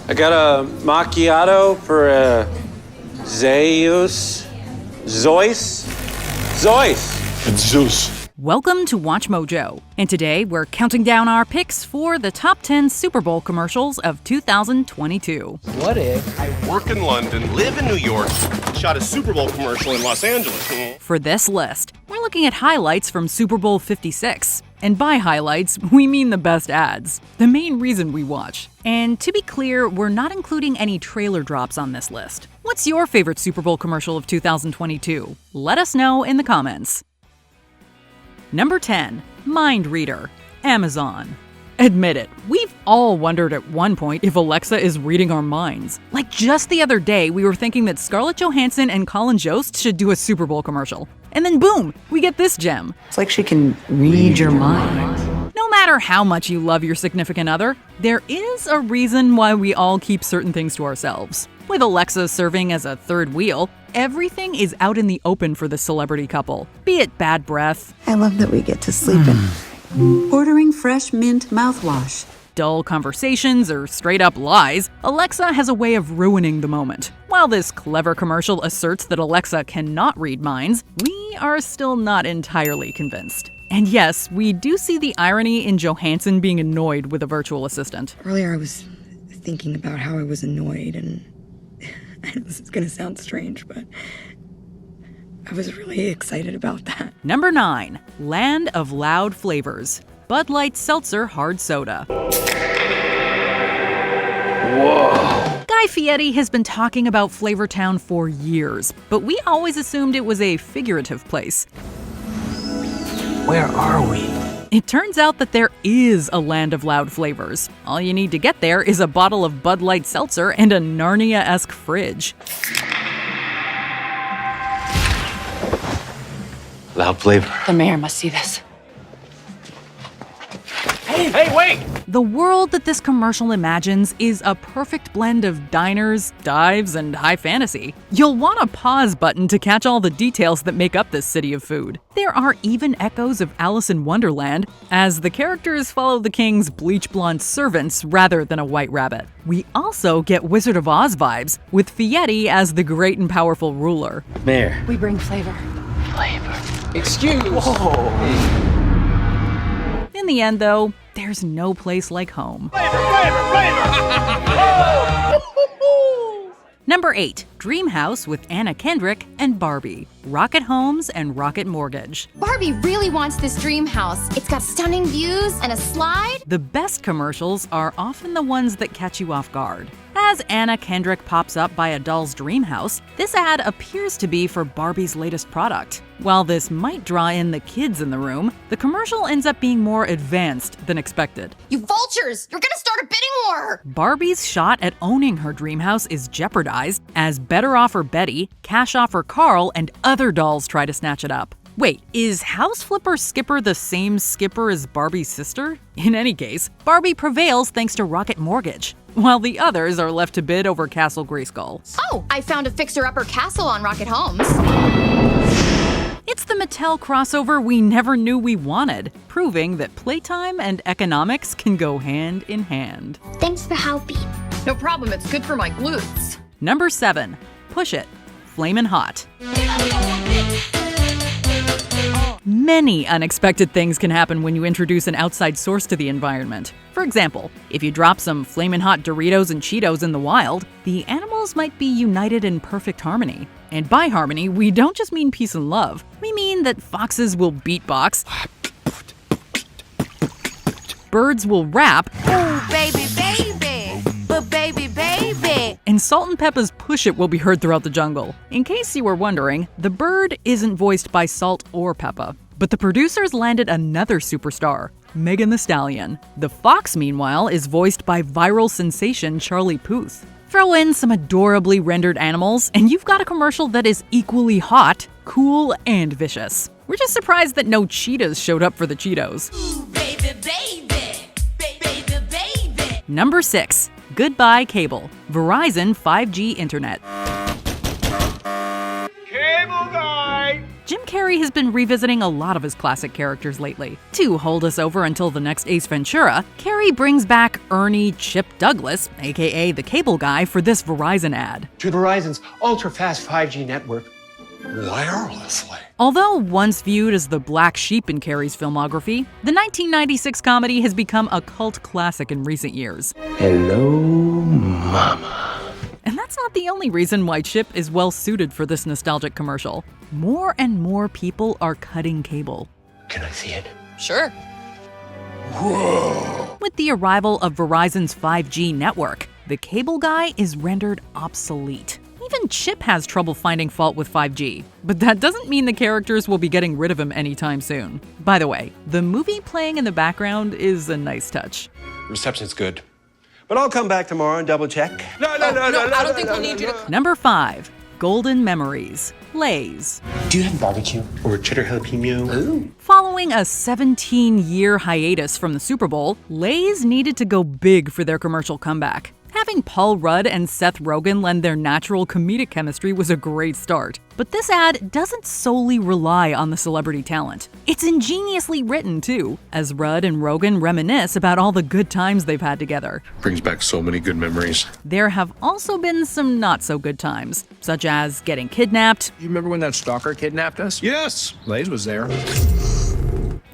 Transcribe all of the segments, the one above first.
I got a macchiato for a Zeus. Zeus? It's Zeus. Welcome to Watch Mojo, and today we're counting down our picks for the top 10 Super Bowl commercials of 2022. What if I work in London, live in New York, shot a Super Bowl commercial in Los Angeles? For this list, we're looking at highlights from Super Bowl 56. And by highlights, we mean the best ads, the main reason we watch. And to be clear, we're not including any trailer drops on this list. What's your favorite Super Bowl commercial of 2022? Let us know in the comments. Number 10, Mind Reader, Amazon. Admit it, we've all wondered at one point if Alexa is reading our minds. Like just the other day, we were thinking that Scarlett Johansson and Colin Jost should do a Super Bowl commercial. And then boom, we get this gem. It's like she can read your mind. No matter how much you love your significant other, there is a reason why we all keep certain things to ourselves. With Alexa serving as a third wheel, everything is out in the open for the celebrity couple, be it bad breath, I love that we get to sleep in. Ordering fresh mint mouthwash. dull conversations, or straight up lies, Alexa has a way of ruining the moment. While this clever commercial asserts that Alexa cannot read minds, we are still not entirely convinced. And yes, we do see the irony in Johansson being annoyed with a virtual assistant. Earlier I was thinking about how I was annoyed, and this is gonna sound strange, but I was really excited about that. Number 9. Land of Loud Flavors. Bud Light Seltzer Hard Soda. Whoa. Guy Fieri has been talking about Flavortown for years, but we always assumed it was a figurative place. Where are we? It turns out that there is a land of loud flavors. All you need to get there is a bottle of Bud Light Seltzer and a Narnia-esque fridge. Loud flavor. The mayor must see this. Hey, wait! The world that this commercial imagines is a perfect blend of diners, dives, and high fantasy. You'll want a pause button to catch all the details that make up this city of food. There are even echoes of Alice in Wonderland, as the characters follow the king's bleach blonde servants rather than a white rabbit. We also get Wizard of Oz vibes, with Fieri as the great and powerful ruler. Mayor. We bring flavor. Excuse. Whoa. In the end, though, there's no place like home. Number 8. Dream House with Anna Kendrick and Barbie. Rocket Homes and Rocket Mortgage. Barbie really wants this dream house. It's got stunning views and a slide. The best commercials are often the ones that catch you off guard. As Anna Kendrick pops up by a doll's dream house, this ad appears to be for Barbie's latest product. While this might draw in the kids in the room, the commercial ends up being more advanced than expected. You vultures, you're gonna start a bidding war. Barbie's shot at owning her dream house is jeopardized as Better Offer Betty, Cash Offer Carl, and other dolls try to snatch it up. Wait, is House Flipper Skipper the same Skipper as Barbie's sister? In any case, Barbie prevails thanks to Rocket Mortgage, while the others are left to bid over Castle Grayskull. Oh, I found a fixer-upper castle on Rocket Homes. It's the Mattel crossover we never knew we wanted, proving that playtime and economics can go hand in hand. Thanks for helping. No problem, it's good for my glutes. Number 7. Push It. Flamin' Hot. Many unexpected things can happen when you introduce an outside source to the environment. For example, if you drop some Flamin' Hot Doritos and Cheetos in the wild, the animals might be united in perfect harmony. And by harmony, we don't just mean peace and love. We mean that foxes will beatbox, birds will rap, Oh, baby, baby. But baby, baby. and Salt and Peppa's Push It will be heard throughout the jungle. In case you were wondering, the bird isn't voiced by Salt or Peppa, but the producers landed another superstar, Megan Thee Stallion. The fox, meanwhile, is voiced by viral sensation Charlie Puth. Throw in some adorably rendered animals, and you've got a commercial that is equally hot, cool, and vicious. We're just surprised that no cheetahs showed up for the Cheetos. Ooh, baby, baby. Baby, baby. Number 6. Goodbye Cable. Verizon 5G Internet. Cable guy! Jim Carrey has been revisiting a lot of his classic characters lately. To hold us over until the next Ace Ventura, Carrey brings back Ernie Chip Douglas, aka the cable guy, for this Verizon ad. To Verizon's ultra-fast 5G network. Wirelessly. Although once viewed as the black sheep in Carrey's filmography, the 1996 comedy has become a cult classic in recent years. Hello, Mama. And that's not the only reason why Chip is well suited for this nostalgic commercial. More and more people are cutting cable. Can I see it? Sure. With the arrival of Verizon's 5G network, the cable guy is rendered obsolete. Even Chip has trouble finding fault with 5G, but that doesn't mean the characters will be getting rid of him anytime soon. By the way, the movie playing in the background is a nice touch. Reception's good. But I'll come back tomorrow and double check. No, I don't think we'll need you to. Number 5. Golden Memories. Lay's. Do you have barbecue? Or cheddar jalapeno. Ooh. Following a 17-year hiatus from the Super Bowl, Lay's needed to go big for their commercial comeback. Having Paul Rudd and Seth Rogen lend their natural comedic chemistry was a great start. But this ad doesn't solely rely on the celebrity talent. It's ingeniously written, too, as Rudd and Rogen reminisce about all the good times they've had together. Brings back so many good memories. There have also been some not-so-good times, such as getting kidnapped, You remember when that stalker kidnapped us? Yes. Lays was there.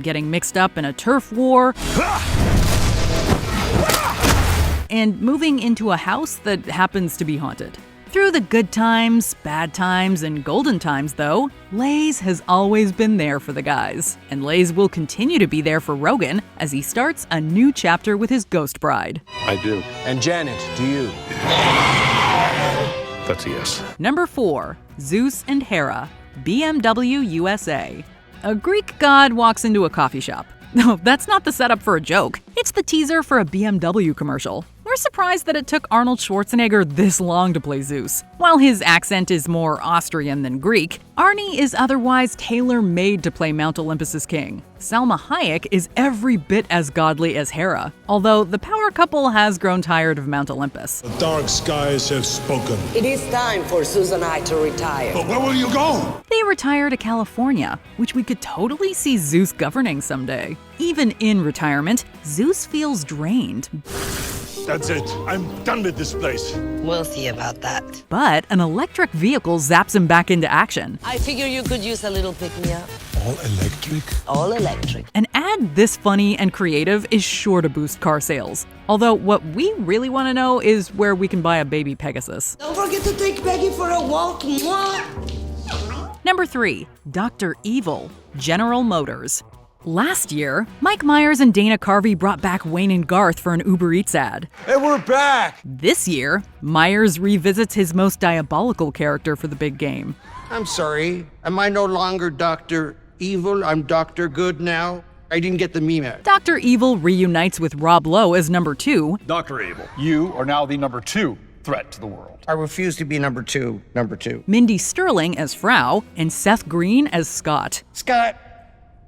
getting mixed up in a turf war, and moving into a house that happens to be haunted. Through the good times, bad times, and golden times, though, Lay's has always been there for the guys. And Lay's will continue to be there for Rogen as he starts a new chapter with his ghost bride. I do. And Janet, do you? That's a yes. Number 4. Zeus and Hera, BMW USA. A Greek god walks into a coffee shop. No, that's not the setup for a joke. It's the teaser for a BMW commercial. We're surprised that it took Arnold Schwarzenegger this long to play Zeus. While his accent is more Austrian than Greek, Arnie is otherwise tailor-made to play Mount Olympus's king. Salma Hayek is every bit as godly as Hera, although the power couple has grown tired of Mount Olympus. The dark skies have spoken. It is time for Susan and I to retire. But where will you go? They retire to California, which we could totally see Zeus governing someday. Even in retirement, Zeus feels drained. That's it. I'm done with this place. We'll see about that. But an electric vehicle zaps him back into action. I figure you could use a little pick-me-up. All electric? All electric. An ad this funny and creative is sure to boost car sales. Although what we really want to know is where we can buy a baby Pegasus. Don't forget to take Peggy for a walk. Mwah. Number 3. Dr. Evil, General Motors. Last year, Mike Myers and Dana Carvey brought back Wayne and Garth for an Uber Eats ad. Hey, we're back! This year, Myers revisits his most diabolical character for the big game. I'm sorry. Am I no longer Dr. Evil? I'm Dr. Good now? I didn't get the meme. Dr. Evil reunites with Rob Lowe as number 2. Dr. Evil, you are now the number 2 threat to the world. I refuse to be number two. Mindy Sterling as Frau, and Seth Green as Scott. Scott,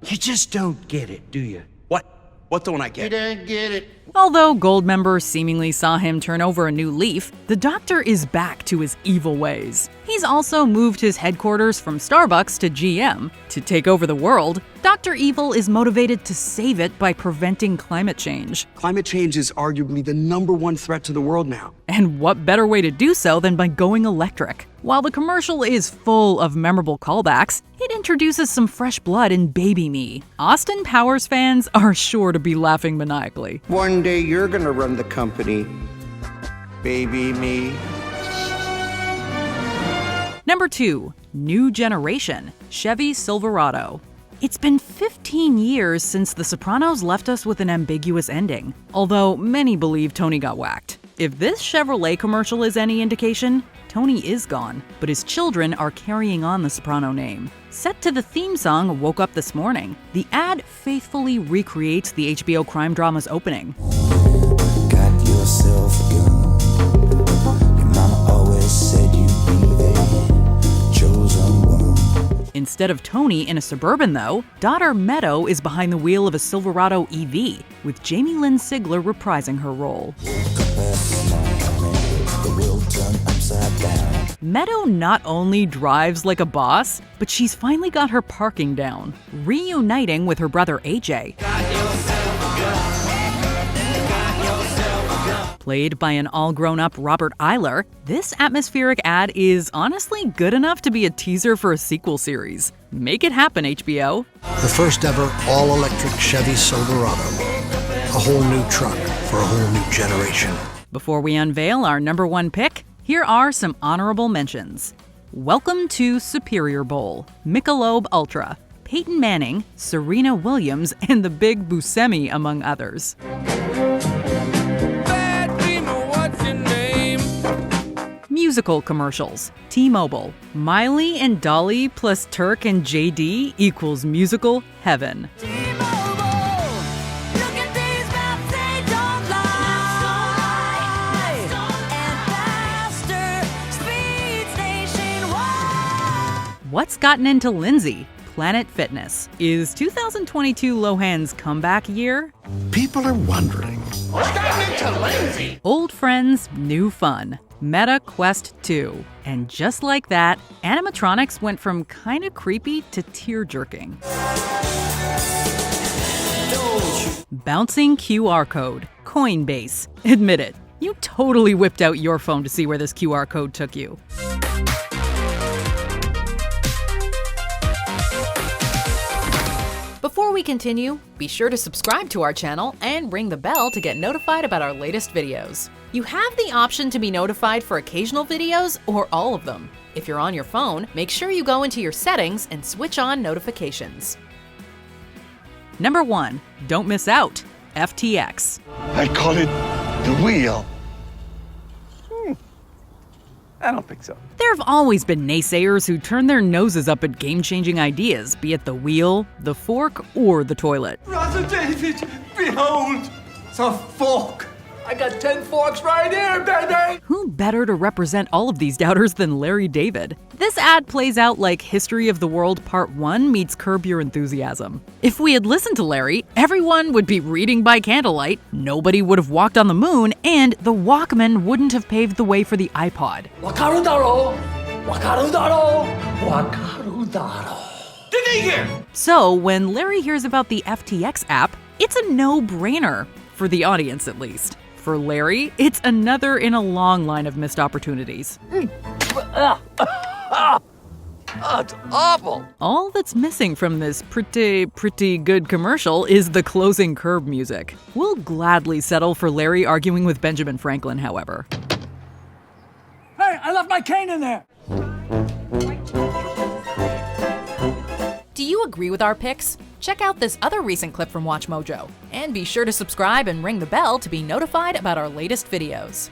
you just don't get it, do you? What don't I You get? don't get it. Although Goldmember seemingly saw him turn over a new leaf, the Doctor is back to his evil ways. He's also moved his headquarters from Starbucks to GM. To take over the world, Dr. Evil is motivated to save it by preventing climate change. Climate change is arguably the #1 threat to the world now. And what better way to do so than by going electric? While the commercial is full of memorable callbacks, it introduces some fresh blood in Baby Me. Austin Powers fans are sure to be laughing maniacally. One day you're gonna run the company, baby me. Number 2. New Generation, Chevy Silverado. It's been 15 years since The Sopranos left us with an ambiguous ending, although many believe Tony got whacked. If this Chevrolet commercial is any indication, Tony is gone, but his children are carrying on the Soprano name. Set to the theme song Woke Up This Morning, the ad faithfully recreates the HBO crime drama's opening. Got yourself a gun. Your mama always said you'd be the chosen one. Instead of Tony in a Suburban, though, daughter Meadow is behind the wheel of a Silverado EV, with Jamie Lynn Sigler reprising her role. Meadow not only drives like a boss, but she's finally got her parking down, reuniting with her brother AJ. Played by an all-grown-up Robert Eiler, this atmospheric ad is honestly good enough to be a teaser for a sequel series. Make it happen, HBO. The first ever all-electric Chevy Silverado. A whole new truck for a whole new generation. Before we unveil our number one pick, here are some honorable mentions. Welcome to Superior Bowl, Michelob Ultra, Peyton Manning, Serena Williams, and the Big Buscemi, among others. Musical commercials. T-Mobile. Miley and Dolly plus Turk and JD equals musical heaven. What's gotten into Lindsay? Planet Fitness. Is 2022 Lohan's comeback year? People are wondering. What's gotten into Lindsay? Old friends, new fun. Meta Quest 2. And just like that, animatronics went from kinda creepy to tear-jerking. Bouncing QR code. Coinbase. Admit it, you totally whipped out your phone to see where this QR code took you. Before we continue, be sure to subscribe to our channel and ring the bell to get notified about our latest videos. You have the option to be notified for occasional videos or all of them. If you're on your phone, make sure you go into your settings and switch on notifications. Number 1. Don't miss out. FTX. I call it the wheel. I don't think so. There have always been naysayers who turn their noses up at game-changing ideas, be it the wheel, the fork, or the toilet. Brother David, behold the fork. I got 10 forks right here, baby! Who better to represent all of these doubters than Larry David? This ad plays out like History of the World Part 1 meets Curb Your Enthusiasm. If we had listened to Larry, everyone would be reading by candlelight, nobody would have walked on the moon, and the Walkman wouldn't have paved the way for the iPod. Wakaru daro! Wakaru daro! Wakaru daro! Did they hear? So when Larry hears about the FTX app, it's a no-brainer, for the audience at least. For Larry, it's another in a long line of missed opportunities. It's awful. All that's missing from this pretty good commercial is the closing Curb music. We'll gladly settle for Larry arguing with Benjamin Franklin, however. Hey, I left my cane in there. Do you agree with our picks? Check out this other recent clip from WatchMojo. And be sure to subscribe and ring the bell to be notified about our latest videos.